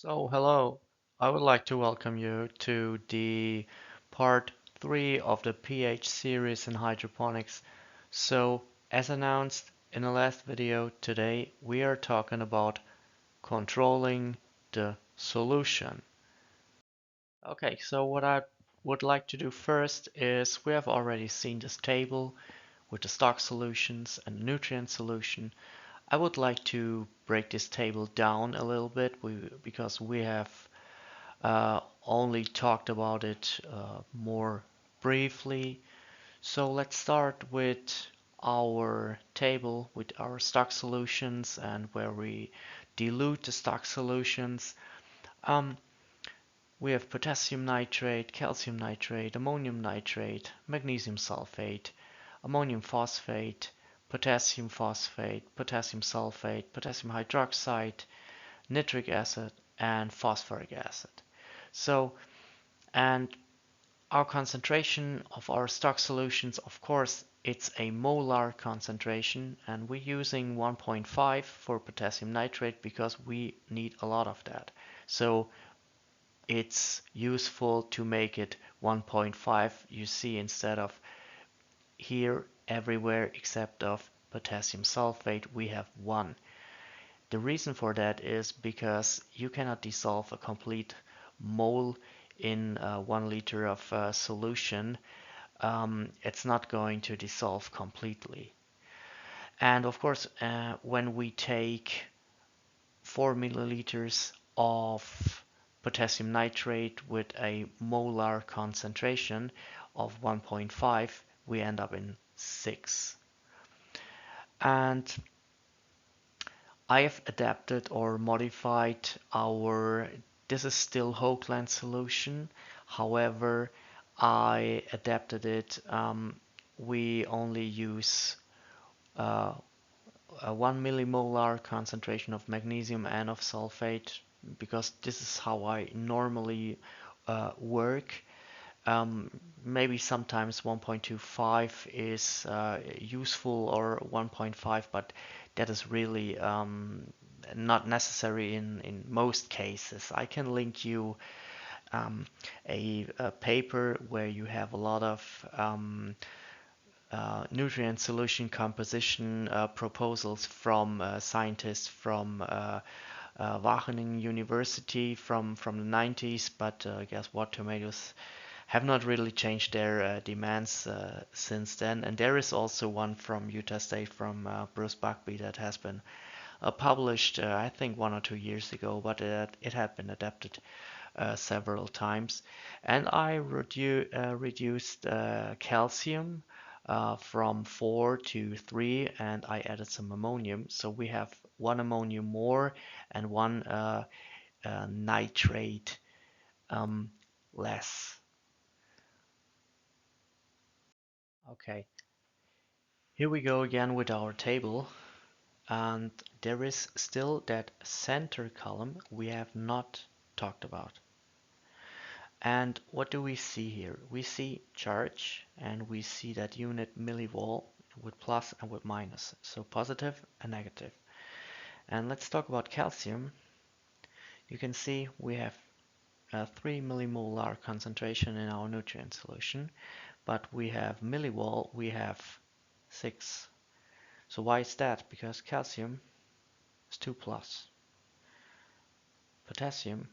So, hello. I would like to welcome you to the part 3 of the pH series in hydroponics. So, as announced in the last video, today we are talking about controlling the solution. Okay, so what I would like to do first is we have already seen this table with the stock solutions and nutrient solution. I would like to break this table down a little bit because we have only talked about it more briefly. So let's start with our table with our stock solutions and where we dilute the stock solutions. Um, we have potassium nitrate, calcium nitrate, ammonium nitrate, magnesium sulfate, ammonium phosphate, potassium phosphate, potassium sulfate, potassium hydroxide, nitric acid, and phosphoric acid. So, and our concentration of our stock solutions, of course, it's a molar concentration, and we're using 1.5 for potassium nitrate because we need a lot of that. So it's useful to make it 1.5, you see, instead of here everywhere except of potassium sulfate, we have 1. The reason for that is because you cannot dissolve a complete mole in 1 liter of solution. It's not going to dissolve completely. And of course, when we take 4 milliliters of potassium nitrate with a molar concentration of 1.5, we end up in 6. And I have adapted or modified this is still Hoagland solution. However, I adapted it. We only use a 1 millimolar concentration of magnesium and of sulfate because this is how I normally work. Maybe sometimes 1.25 is useful or 1.5, but that is really not necessary in most cases. I can link you a paper where you have a lot of nutrient solution composition proposals from scientists from Wageningen University from the 90s, but guess what? Tomatoes have not really changed their demands since then. And there is also one from Utah State from Bruce Bugbee that has been published, I think 1 or 2 years ago, but it had been adapted several times. And I reduced calcium from 4 to 3, and I added some ammonium. So we have 1 ammonium more and 1 nitrate less. Okay, here we go again with our table, and there is still that center column we have not talked about. And what do we see here? We see charge, and we see that unit millivolt with plus and with minus, so positive and negative. And let's talk about calcium. You can see we have 3 millimolar concentration in our nutrient solution, but we have millivolt, we have 6. So why is that? Because calcium is 2 plus, potassium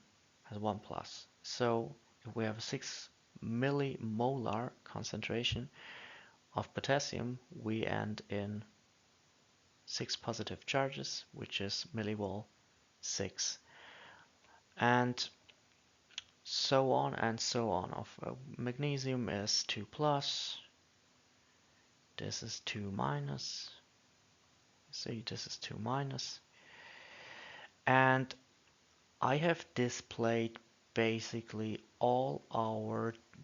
has 1 plus. So if we have a 6 millimolar concentration of potassium, we end in 6 positive charges, which is millivolt 6. And so on and so on. Of magnesium is 2 plus, this is 2 minus, see this is 2 minus, and I have displayed basically all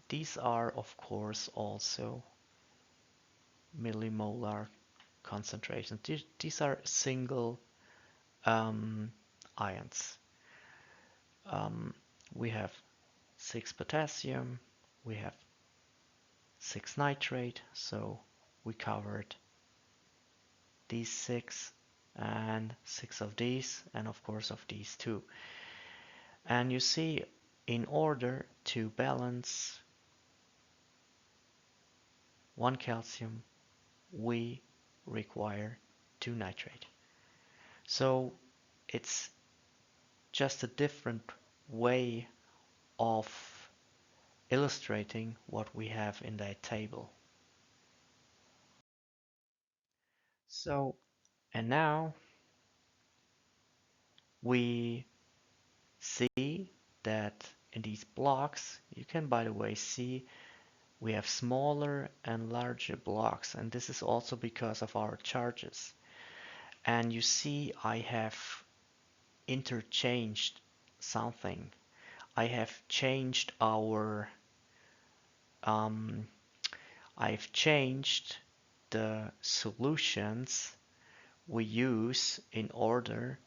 these are of course also millimolar concentrations. These are single ions. We have 6 potassium, we have 6 nitrate, so we covered these 6 and 6 of these, and of course of these 2. And you see, in order to balance 1 calcium, we require 2 nitrate. So it's just a different way of illustrating what we have in that table. So, and now we see that in these blocks, you can, by the way, see we have smaller and larger blocks, and this is also because of our charges. And you see I have interchanged something. I have changed I've changed the solutions we use in order.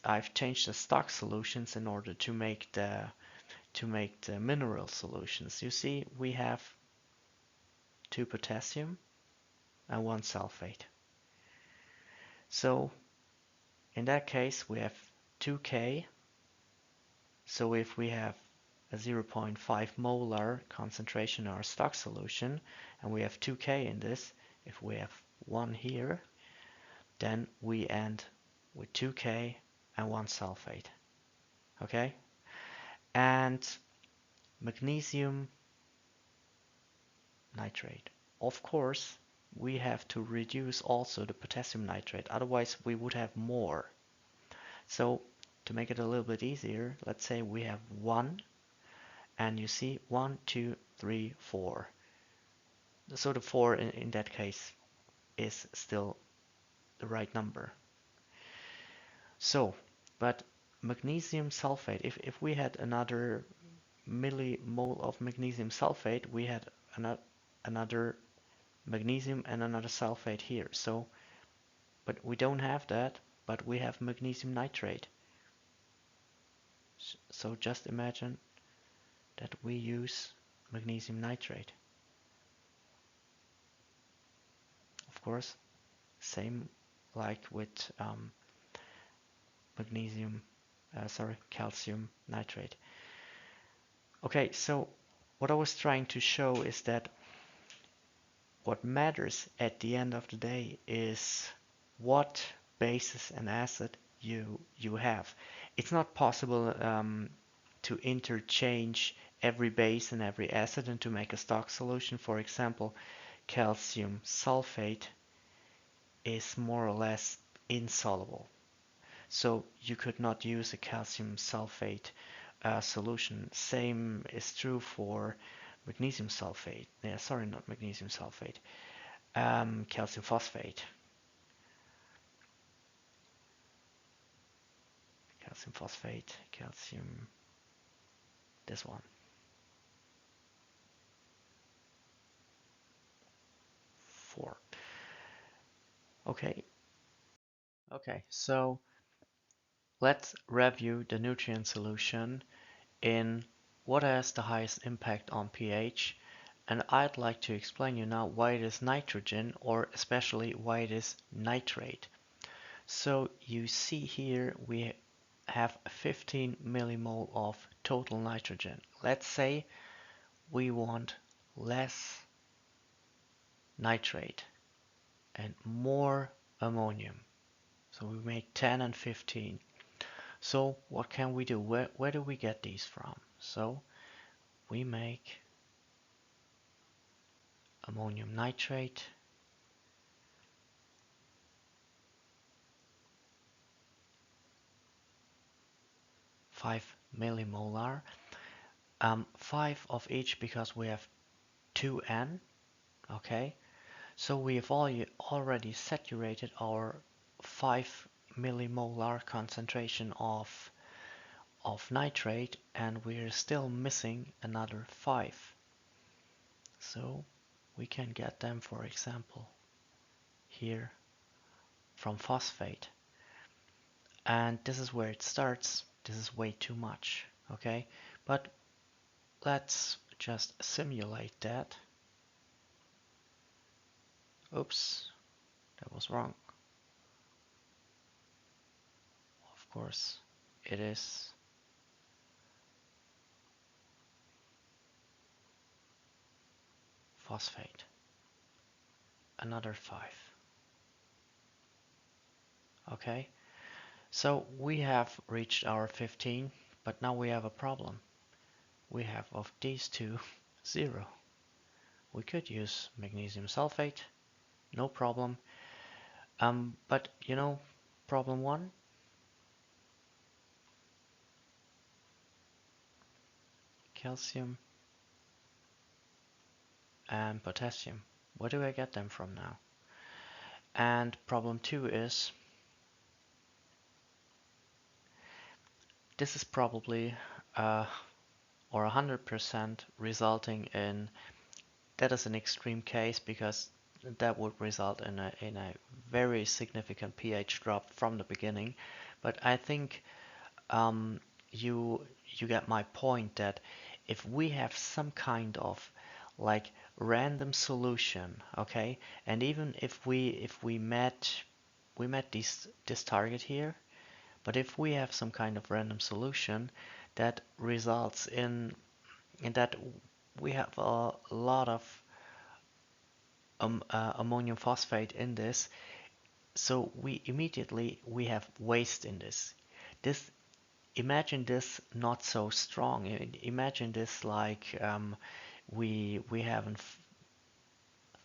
I've changed the stock solutions in order to make the mineral solutions. You see, we have 2 potassium and 1 sulfate. So in that case, we have 2K. So if we have a 0.5 molar concentration in our stock solution, and we have 2K in this, if we have 1 here, then we end with 2K and 1 sulfate. Okay? And magnesium nitrate. Of course, we have to reduce also the potassium nitrate, otherwise we would have more. So to make it a little bit easier, let's say we have 1, and you see 1, 2, 3, 4. So the 4 in that case is still the right number. So, but magnesium sulfate, if we had another millimole of magnesium sulfate, we had another magnesium and another sulfate here. So, but we don't have that, but we have magnesium nitrate. So just imagine that we use magnesium nitrate. Of course, same like with calcium nitrate. Okay, so what I was trying to show is that what matters at the end of the day is what bases and acid you have. It's not possible to interchange every base and every acid and to make a stock solution. For example, calcium sulfate is more or less insoluble. So you could not use a calcium sulfate solution. Same is true for magnesium sulfate. Yeah, sorry, not magnesium sulfate. Calcium phosphate. Calcium phosphate, calcium, this one. 4. Okay. Okay, so let's review the nutrient solution in what has the highest impact on pH, and I'd like to explain you now why it is nitrogen, or especially why it is nitrate. So you see here we have 15 millimole of total nitrogen. Let's say we want less nitrate and more ammonium. So we make 10 and 15. So what can we do? Where do we get these from? So we make ammonium nitrate, 5 millimolar, 5 of each because we have 2N, okay? So we have already saturated our 5 millimolar concentration of nitrate, and we're still missing another 5. So we can get them, for example, here from phosphate. And this is where it starts. This is way too much, okay? But let's just simulate that. Oops, that was wrong. Of course, it is phosphate. Another 5. Okay, so we have reached our 15, but now we have a problem. We have of these two 0. We could use magnesium sulfate, no problem. But you know, problem 1, calcium and potassium. Where do I get them from now? And problem 2 is, this is probably or 100% resulting in, that is an extreme case because that would result in a very significant pH drop from the beginning. But I think you get my point that if we have some kind of like random solution, okay, and even if we met this target here, but if we have some kind of random solution that results in that we have a lot of ammonium phosphate in this, so we have waste in this. This Imagine this not so strong. Imagine this like we have in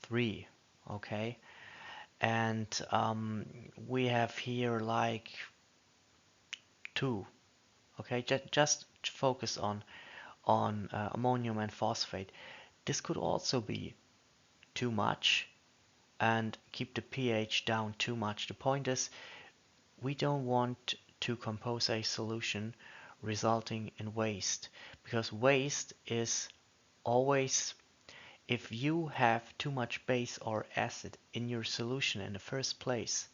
3, okay, and we have here like 2, okay. Just focus on ammonium and phosphate. This could also be too much and keep the pH down too much. The point is, we don't want to compose a solution resulting in waste, because waste is always, if you have too much base or acid in your solution in the first place,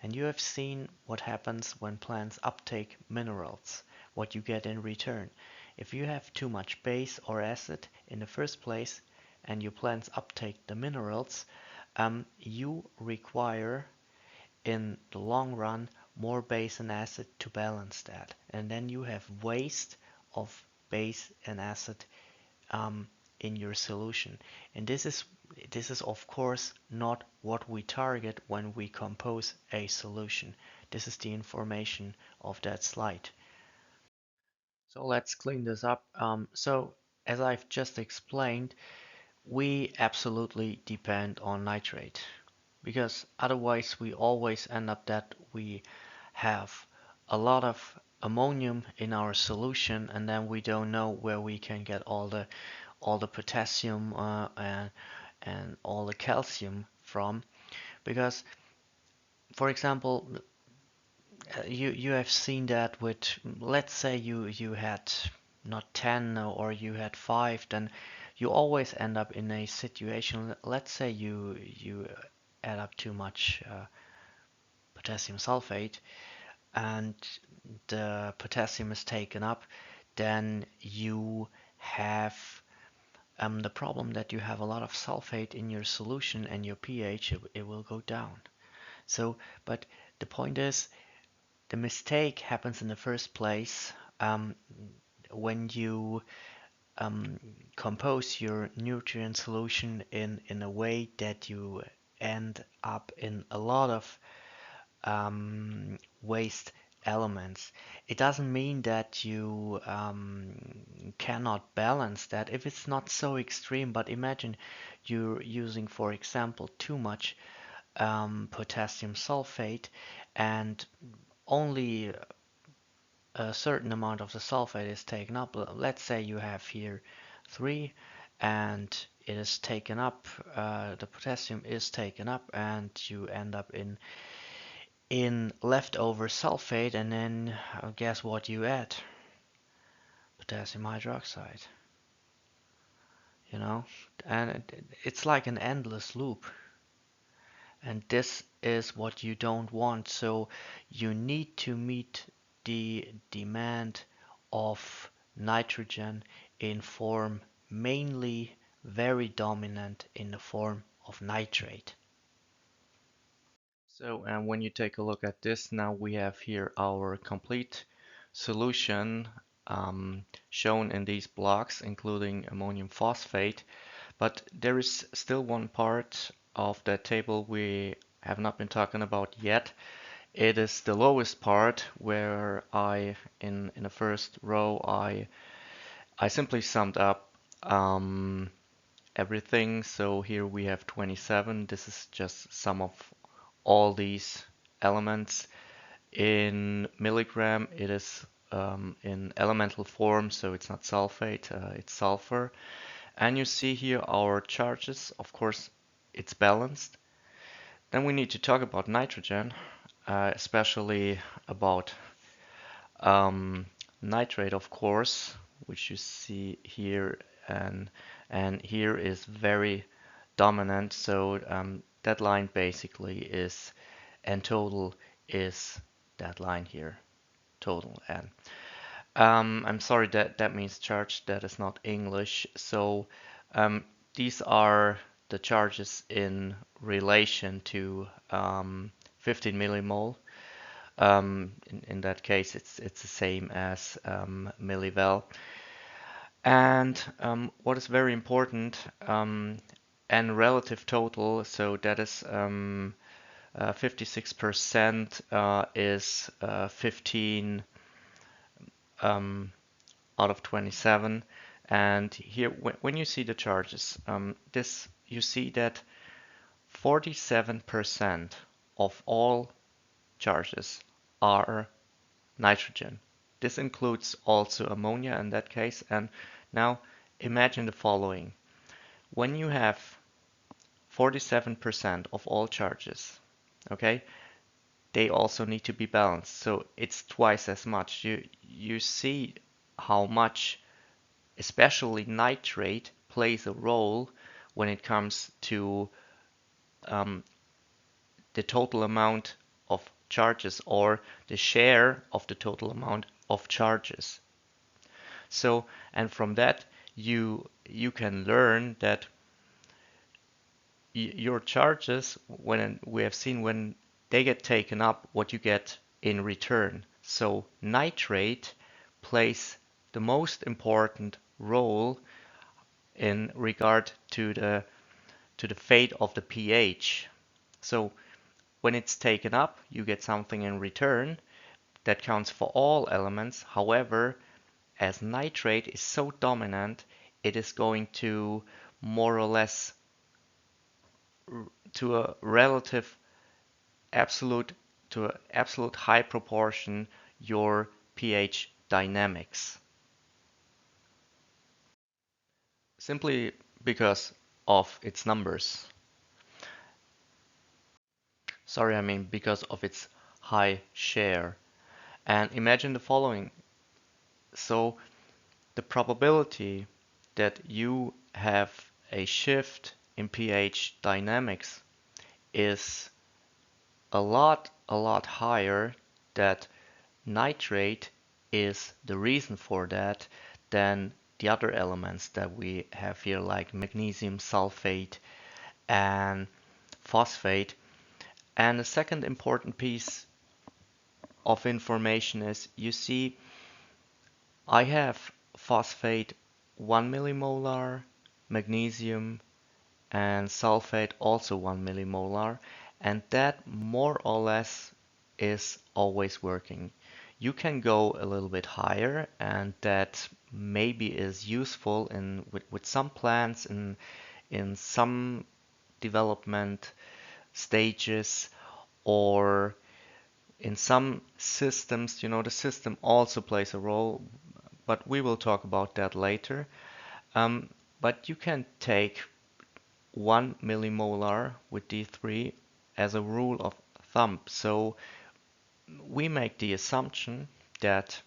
and you have seen what happens when plants uptake minerals, what you get in return. If you have too much base or acid in the first place and your plants uptake the minerals, you require in the long run more base and acid to balance that, and then you have waste of base and acid in your solution. And this is of course not what we target when we compose a solution. This is the information of that slide. So let's clean this up. So as I've just explained, we absolutely depend on nitrate, because otherwise we always end up that we have a lot of ammonium in our solution, and then we don't know where we can get all the potassium and all the calcium from. Because for example, you have seen that with, let's say you had not 10 or you had 5, then you always end up in a situation, let's say you add up too much potassium sulfate and the potassium is taken up, then you have the problem that you have a lot of sulfate in your solution and your pH, it will go down. So, but the point is, the mistake happens in the first place when you compose your nutrient solution in a way that you end up in a lot of waste elements. It doesn't mean that you cannot balance that if it's not so extreme, but imagine you're using, for example, too much potassium sulfate and only a certain amount of the sulfate is taken up. Let's say you have here 3 and it is taken up, the potassium is taken up, and you end up in leftover sulfate, and then guess what you add? Potassium hydroxide. You know, and it's like an endless loop. And this is what you don't want. So you need to meet the demand of nitrogen in form, mainly very dominant in the form of nitrate. So, and when you take a look at this, now we have here our complete solution shown in these blocks, including ammonium phosphate. But there is still one part of that table we have not been talking about yet. It is the lowest part where in the first row, I simply summed up everything. So here we have 27. This is just sum of all these elements. In milligram, it is in elemental form, so it's not sulfate, it's sulfur. And you see here our charges. Of course, it's balanced. Then we need to talk about nitrogen, especially about um, nitrate, of course, which you see here, and here is very dominant. So that line basically is, and total is that line here, total n. I'm sorry, that means charge. That is not English. So um, these are the charges in relation to 15 millimole. In that case, it's the same as millivel. And what is very important, and relative total, so that is 56% is 15 out of 27. And here, when you see the charges, this you see that 47% of all charges are nitrogen. This includes also ammonia in that case. And now imagine the following. When you have 47% of all charges, okay, they also need to be balanced. So it's twice as much. You see how much, especially nitrate, plays a role when it comes to um, the total amount of charges or the share of the total amount of charges. So, and from that you can learn that your charges, when we have seen when they get taken up, what you get in return. So nitrate plays the most important role in regard to the fate of the pH. So when it's taken up, you get something in return that counts for all elements. However, as nitrate is so dominant, it is going to more or less to a relative absolute to an absolute high proportion your pH dynamics. Simply because of its numbers. Sorry, I mean because of its high share. And imagine the following. So the probability that you have a shift in pH dynamics is a lot higher, that nitrate is the reason for that, than the other elements that we have here, like magnesium sulfate and phosphate. And the second important piece of information is, you see, I have phosphate 1 millimolar, magnesium and sulfate also 1 millimolar, and that more or less is always working. You can go a little bit higher, and that maybe is useful with some plants in some development stages, or in some systems. The system also plays a role, but we will talk about that later. But you can take 1 millimolar with D3 as a rule of thumb. So we make the assumption that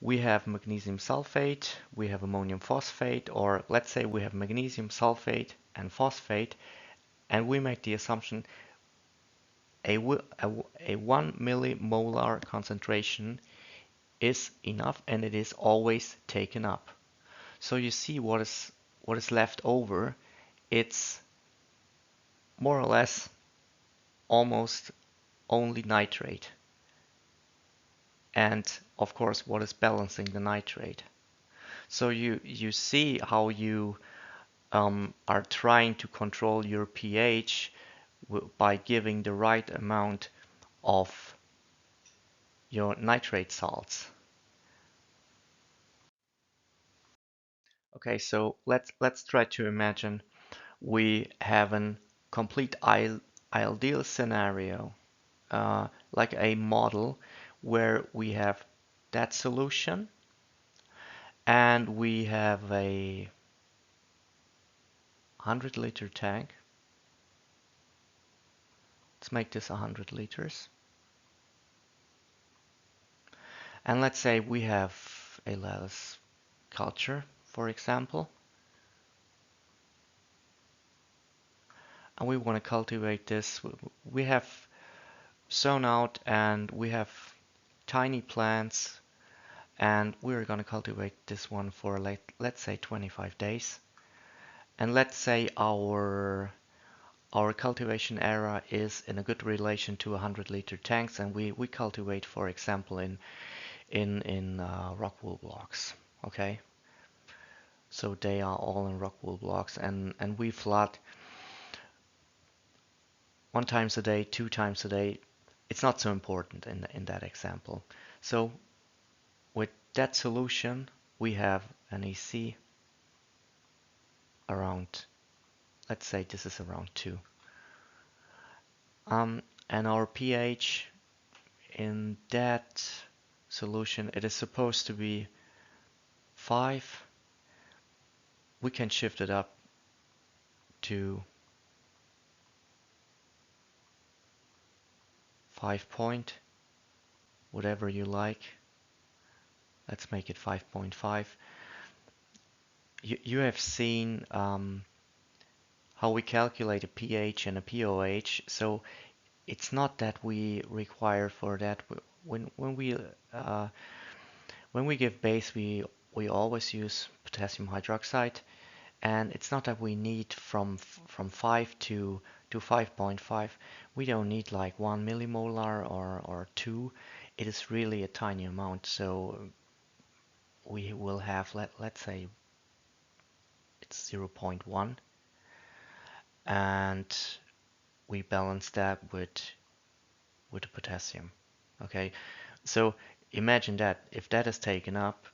we have magnesium sulfate, we have ammonium phosphate, or let's say we have magnesium sulfate and phosphate, and we make the assumption a 1 millimolar concentration is enough, and it is always taken up. So you see what is left over. It's more or less almost only nitrate. And of course, what is balancing the nitrate? So you see how you are trying to control your pH by giving the right amount of your nitrate salts. Okay, so let's try to imagine we have a complete ideal scenario, like a model where we have that solution and we have a 100-liter tank. Let's make this 100 liters. And let's say we have a lettuce culture, for example, and we want to cultivate this. We have sown out and we have tiny plants, and we're going to cultivate this one for, let's say, 25 days. And let's say our cultivation area is in a good relation to 100-liter tanks, and we cultivate, for example, in rock wool blocks. Okay, so they are all in rock wool blocks, and we flood 1 times a day, 2 times a day. It's not so important in that example. So with that solution, we have an EC around, let's say this is around 2. And our pH in that solution, it is supposed to be 5. We can shift it up to 5 point, whatever you like. Let's make it 5.5. You have seen how we calculate a pH and a pOH, so it's not that we require for that. When we give base, we always use potassium hydroxide, and it's not that we need from 5 to 5.5. We don't need like 1 millimolar or 2. It is really a tiny amount, so we will have, let's say it's 0.1, and we balance that with the potassium. Okay, so imagine that if that is taken up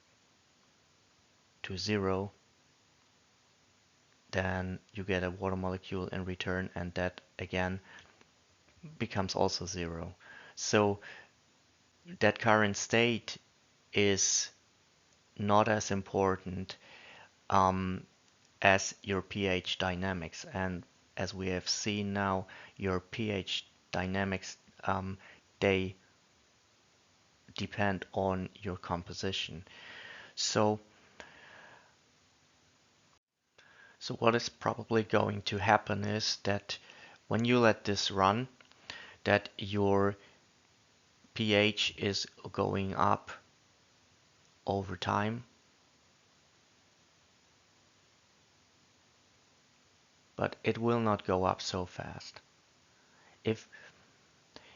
to 0, then you get a water molecule in return, and that again becomes also 0. So that current state is not as important as your pH dynamics. And as we have seen now, your pH dynamics, they depend on your composition. So what is probably going to happen is that when you let this run, that your pH is going up over time, but it will not go up so fast. If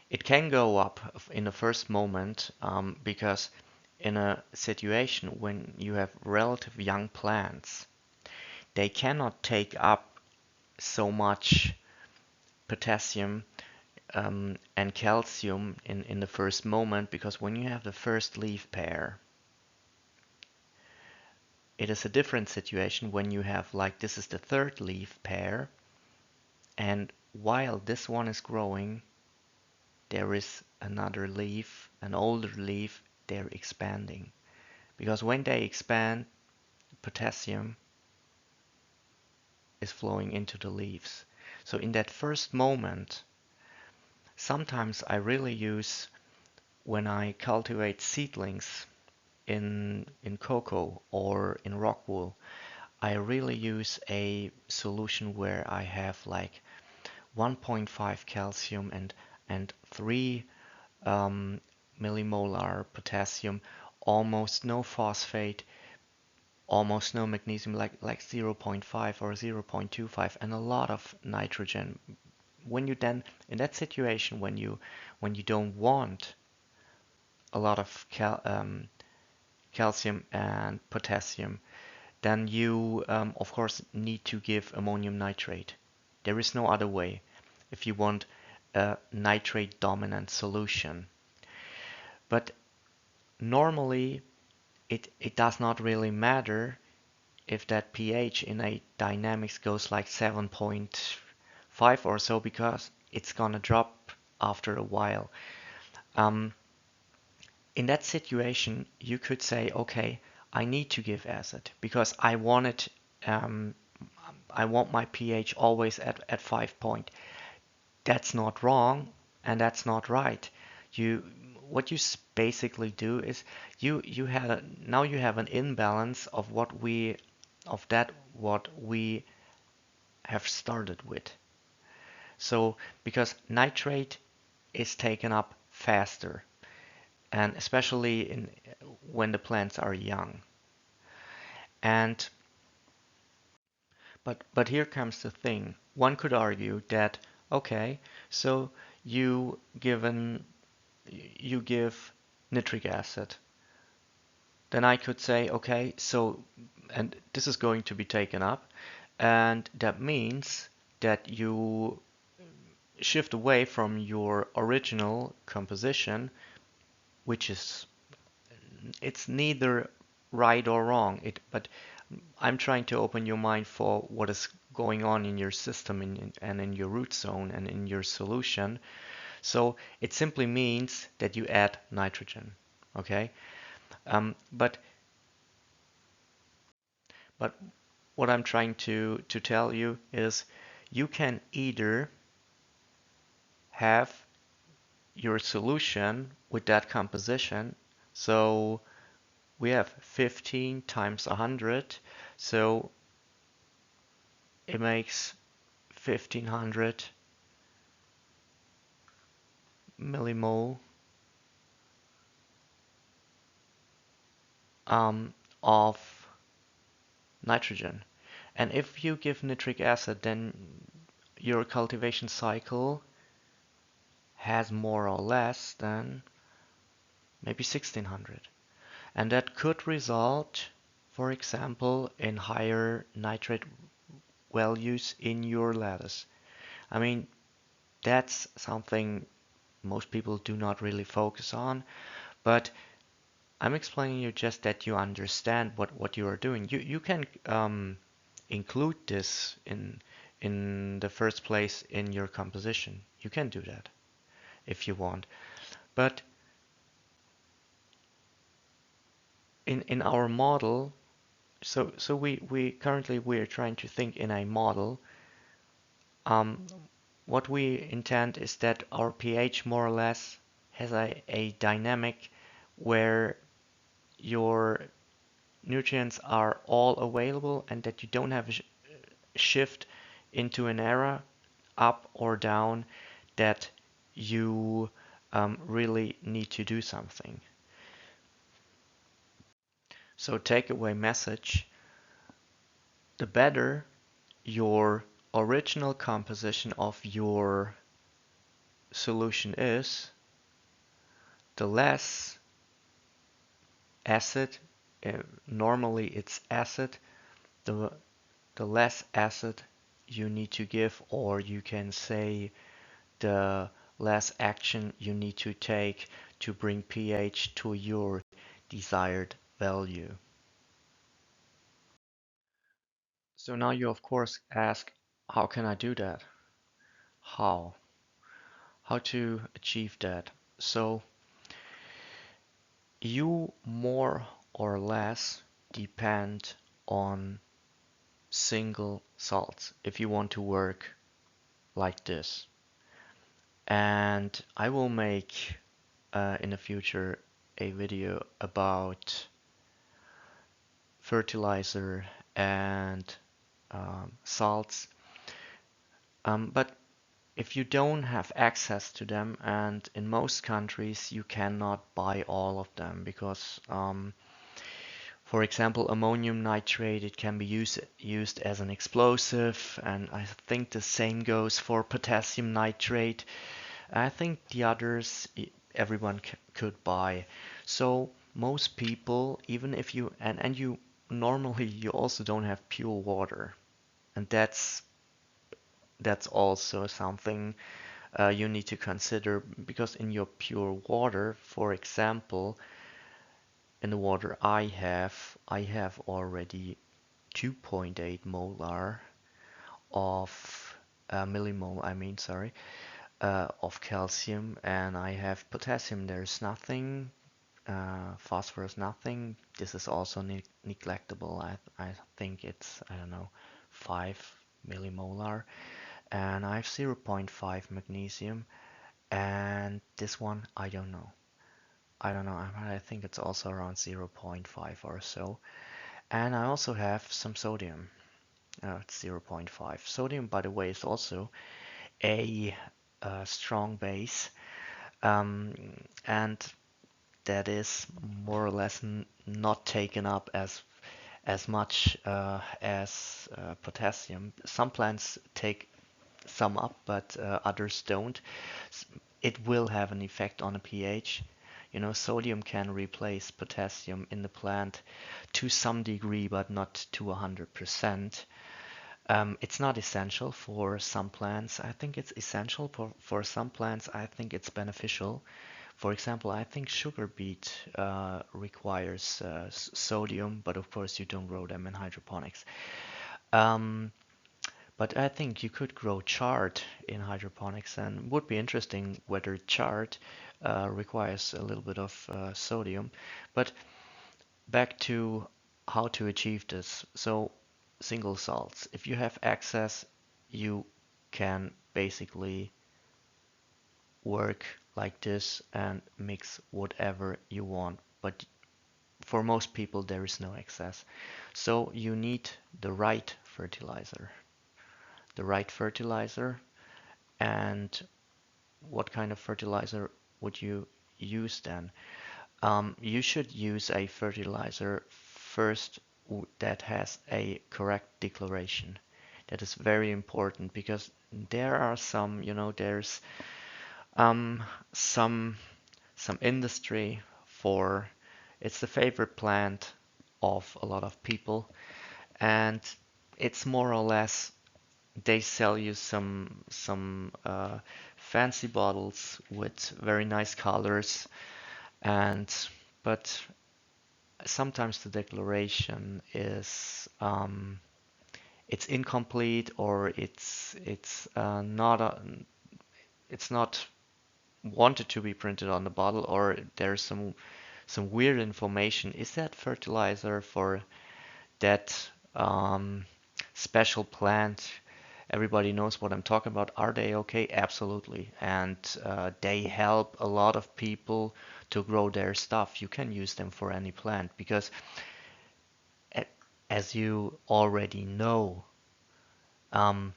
it can go up in the first moment, because in a situation when you have relative young plants, they cannot take up so much potassium and calcium in the first moment, because when you have the first leaf pair, it is a different situation when you have, like, this is the third leaf pair, and while this one is growing, there is another leaf, an older leaf, they're expanding. Because when they expand, potassium is flowing into the leaves. So in that first moment, sometimes I really use, when I cultivate seedlings in cocoa or in rock wool, I really use a solution where I have like 1.5 calcium and 3 millimolar potassium, almost no phosphate, almost no magnesium, like 0.5 or 0.25, and a lot of nitrogen. When you then, in that situation, when you don't want a lot of calcium and potassium, then you of course need to give ammonium nitrate. There is no other way if you want a nitrate dominant solution. But normally it does not really matter if that pH in a dynamics goes like 7.5 or so, because it's gonna drop after a while. In that situation, you could say, okay, I need to give acid because um, I want my pH always at 5 point. That's not wrong and that's not right. You what you basically do is now you have an imbalance of what we have started with. So because nitrate is taken up faster, and especially when the plants are young. And but here comes the thing. One could argue that okay, so you give nitric acid. Then I could say okay, so and this is going to be taken up, and that means that you shift away from your original composition, which is it's neither right or wrong. But I'm trying to open your mind for what is going on in your system and in your root zone and in your solution. So it simply means that you add nitrogen. Okay, but what I'm trying to tell you is you can either have your solution with that composition. So we have 15 times 100, so it makes 1500 millimole of nitrogen. And if you give nitric acid, then your cultivation cycle has more or less than maybe 1600. And that could result, for example, in higher nitrate values in your lettuce. I mean, that's something most people do not really focus on, but I'm explaining you just that you understand what you are doing. You can include this in the first place in your composition. You can do that if you want. But in our model, so we currently we're trying to think in a model. Um, what we intend is that our pH more or less has a dynamic where your nutrients are all available and that you don't have a shift into an area up or down that you really need to do something. So takeaway message, the better your original composition of your solution is, the less acid, normally it's acid, the, the less acid you need to give, or you can say the less action you need to take to bring pH to your desired value. So now you of course ask, how can I do that? How? How to achieve that? So you more or less depend on single salts if you want to work like this. And I will make in the future a video about fertilizer and salts. But if you don't have access to them, and in most countries you cannot buy all of them because, for example, ammonium nitrate, it can be used as an explosive, and I think the same goes for potassium nitrate. I think the others everyone could buy. So most people, even if you and you normally you also don't have pure water, and that's also something you need to consider because in your pure water, for example, in the water I have already 2.8 molar of millimole, I mean, sorry, of calcium, and I have potassium. There's nothing, phosphorus, nothing. This is also neglectable. I think it's, I don't know, 5 millimolar, and I have zero point 0.5 magnesium, and this one I don't know. I don't know. I think it's also around zero point 0.5 or so. And I also have some sodium. It's zero point 0.5. Sodium, by the way, is also a strong base, um, and that is more or less not taken up as much as potassium. Some plants take some up, but others don't. It will have an effect on the pH. You know, sodium can replace potassium in the plant to some degree, but not to 100%. It's not essential for some plants. I think it's essential for some plants. I think it's beneficial. For example, I think sugar beet requires sodium, but of course you don't grow them in hydroponics. Um, but I think you could grow chard in hydroponics, and would be interesting whether chard requires a little bit of sodium. But back to how to achieve this. So single salts. If you have access, you can basically work like this and mix whatever you want. But for most people, there is no excess. So you need the right fertilizer. The right fertilizer. And what kind of fertilizer would you use then? You should use a fertilizer first that has a correct declaration. That is very important because there are some, you know, there's um, some some industry for it's the favorite plant of a lot of people, and it's more or less they sell you some fancy bottles with very nice colors, and but sometimes the declaration is it's incomplete, or it's not wanted to be printed on the bottle, or there's some weird information. Is that fertilizer for that special plant? Everybody knows what I'm talking about. Are they okay? Absolutely. And they help a lot of people to grow their stuff. You can use them for any plant because, as you already know, um,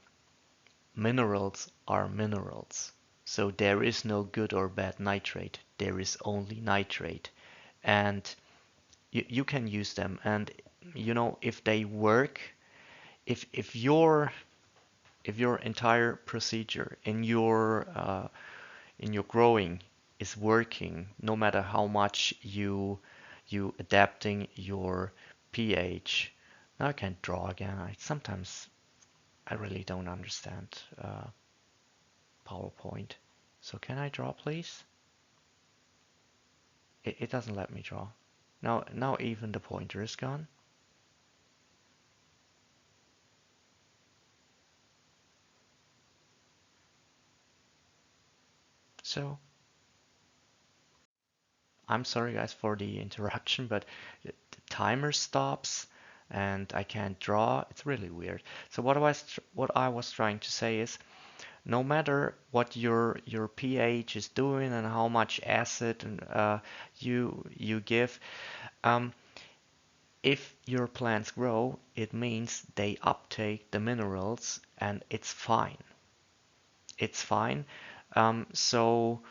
minerals are minerals. So there is no good or bad nitrate. There is only nitrate. And you can use them. And you know, if they work, if your entire procedure in your growing is working, no matter how much you adapting your pH. Now I can't draw again. Sometimes I really don't understand PowerPoint. So can I draw, please? It doesn't let me draw. Now even the pointer is gone. So I'm sorry guys for the interruption, but the timer stops and I can't draw. It's really weird. So what I was trying to say is, no matter what your pH is doing and how much acid you give, um, if your plants grow, it means they uptake the minerals and it's fine. It's fine. So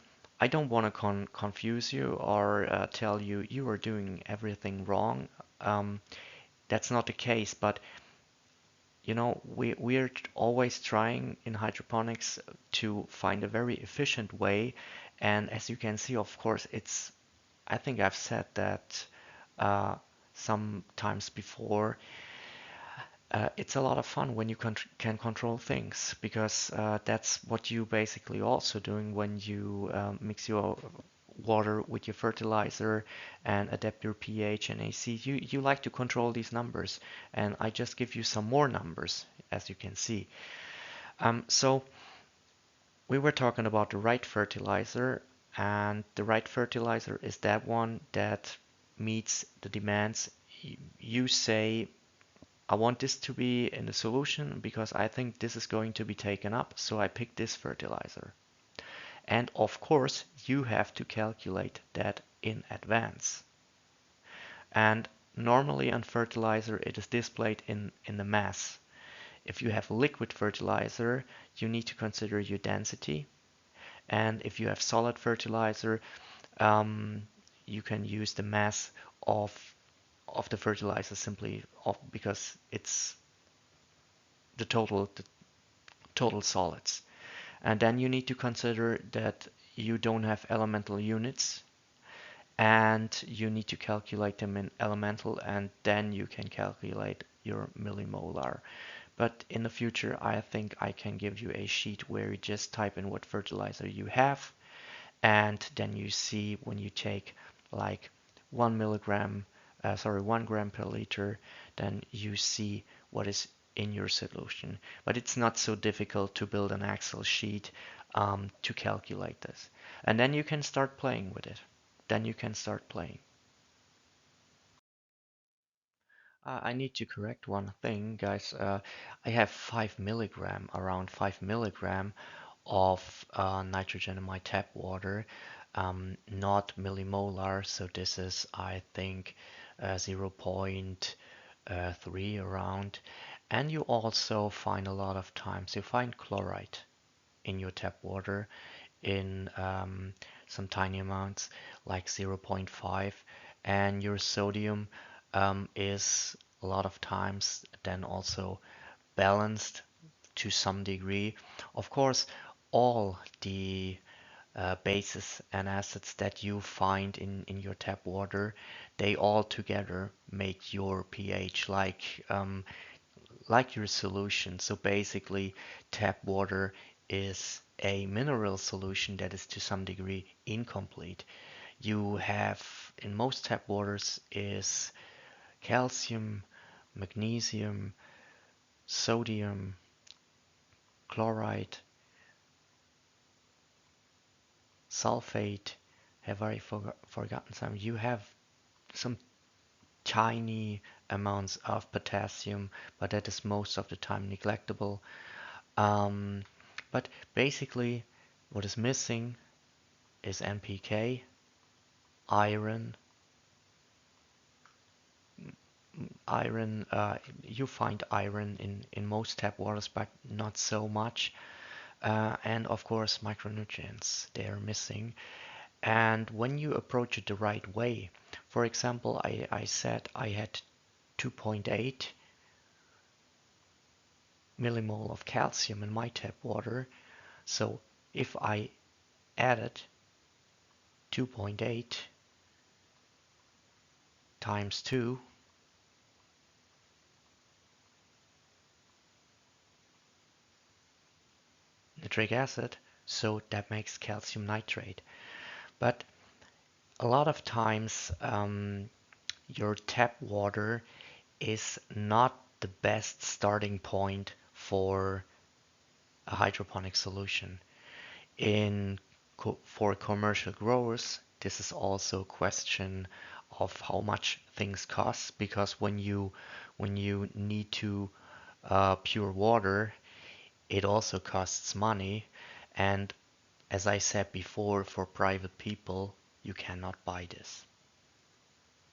I don't want to confuse you or tell you you are doing everything wrong. Um, that's not the case, but you know, we're always trying in hydroponics to find a very efficient way. And as you can see, of course, I think I've said that uh, sometimes before, it's a lot of fun when you can control things, because that's what you basically also doing when you mix your water with your fertilizer and adapt your pH and AC. You like to control these numbers, and I just give you some more numbers, as you can see. So we were talking about the right fertilizer, and the right fertilizer is that one that meets the demands. You say, I want this to be in the solution because I think this is going to be taken up, so I pick this fertilizer. And of course, you have to calculate that in advance. And normally on fertilizer, it is displayed in the mass. If you have liquid fertilizer, you need to consider your density. And if you have solid fertilizer, you can use the mass of the fertilizer simply because it's the total solids. And then you need to consider that you don't have elemental units, and you need to calculate them in elemental, and then you can calculate your millimolar. But in the future, I think I can give you a sheet where you just type in what fertilizer you have, and then you see when you take like 1 gram per liter, then you see what is in your solution. But it's not so difficult to build an Excel sheet to calculate this. And then you can start playing with it. Then you can start playing. I need to correct one thing, guys. I have 5 milligram, around 5 milligram of nitrogen in my tap water, not millimolar. So this is, I think, 0.3 around. And you also find a lot of times you find chloride in your tap water in some tiny amounts, like 0.5, and your sodium is a lot of times then also balanced to some degree. Of course, all the bases and acids that you find in your tap water, they all together make your pH like your solution. So basically, tap water is a mineral solution that is to some degree incomplete. You have in most tap waters is calcium, magnesium, sodium, chloride, sulfate. Have I forgotten some? You have some tiny amounts of potassium, but that is most of the time neglectable. Um, but basically, what is missing is NPK, iron. Iron, you find iron in most tap waters, but not so much. And of course, micronutrients, they are missing. And when you approach it the right way, for example, I said I had 2.8 millimole of calcium in my tap water. So if I added 2.8 times 2 nitric acid, so that makes calcium nitrate. But a lot of times your tap water is not the best starting point for a hydroponic solution. For commercial growers, this is also a question of how much things cost, because when you need to pure water, it also costs money. And as I said before, for private people, you cannot buy this.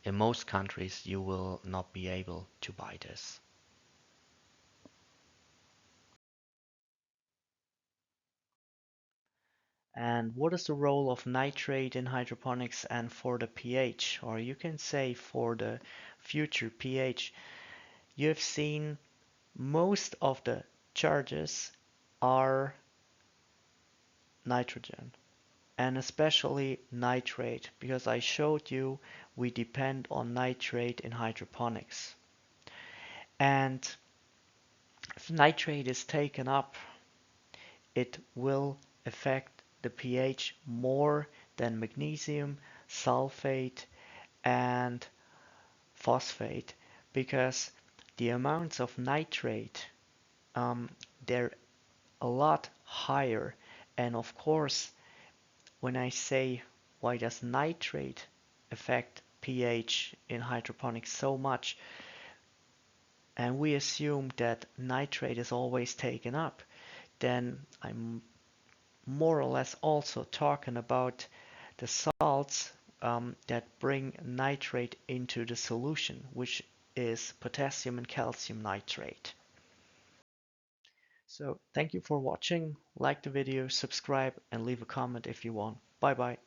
In most countries, you will not be able to buy this. And what is the role of nitrate in hydroponics and for the pH? Or you can say for the future pH. You have seen most of the charges are nitrogen. and especially nitrate, because I showed you we depend on nitrate in hydroponics. And if nitrate is taken up, it will affect the pH more than magnesium, sulfate, and phosphate, because the amounts of nitrate, they're a lot higher. And of course, when I say why does nitrate affect pH in hydroponics so much, and we assume that nitrate is always taken up, then I'm more or less also talking about the salts that bring nitrate into the solution, which is potassium and calcium nitrate. So thank you for watching, like the video, subscribe, and leave a comment if you want. Bye bye.